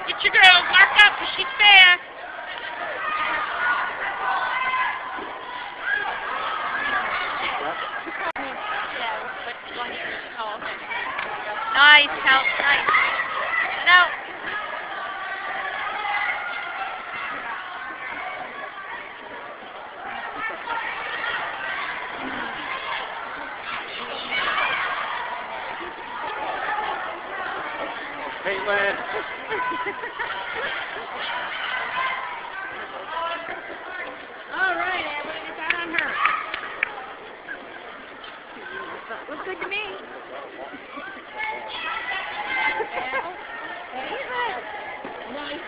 Get your girl, mark up, because she's fast. Nice, help, nice. No. Caitlin. All right, Ed, what did you got on her? Looks good to me. Nice,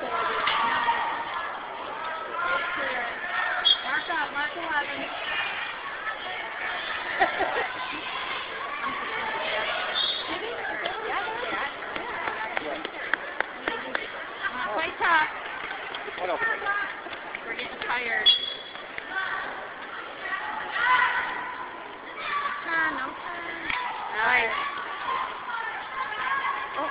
mark up, mark 11. Play tough. What else? We're getting tired. Turn, no turn. Nice. Oh.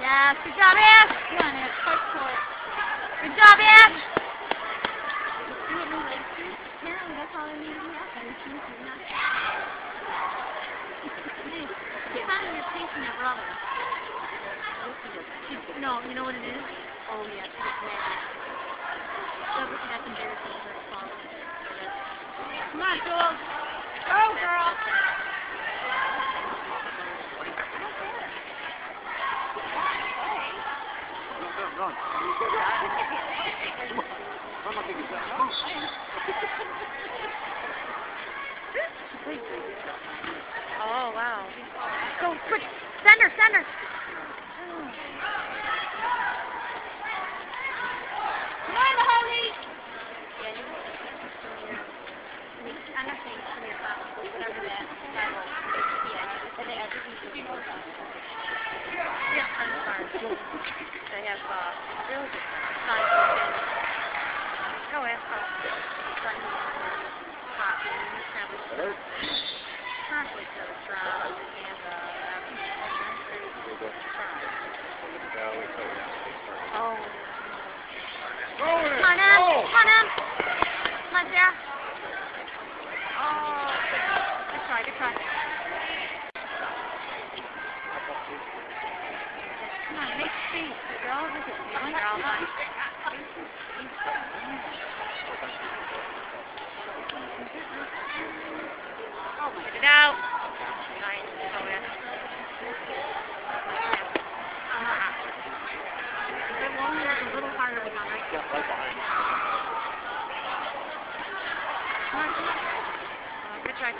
Yes, good job, Ash. Come on, Ash, fight for it. Good job, Ash. Apparently, that's all I need to happen. Keep on your face and your brother. No, you know what it is? Oh, yeah, it's mad. That's embarrassing for his father. Come on, Jules. Go, girl. Run. Oh, wow. Go, quick. Send her, send her. Come on, Mahoney. I'm not saying come here, whatever that. Yeah, and they have yeah, I'm sorry. They have really good science. Go ahead, currently so strong and oh. Come on in, come on in. Come on, Sarah. Oh, good try, good try. Come on, make speed. Girl, look at you. You're all done. Get it out. Nice. Go in. It's a little harder to come, right? Yeah, right behind. Come on, come on. Good try.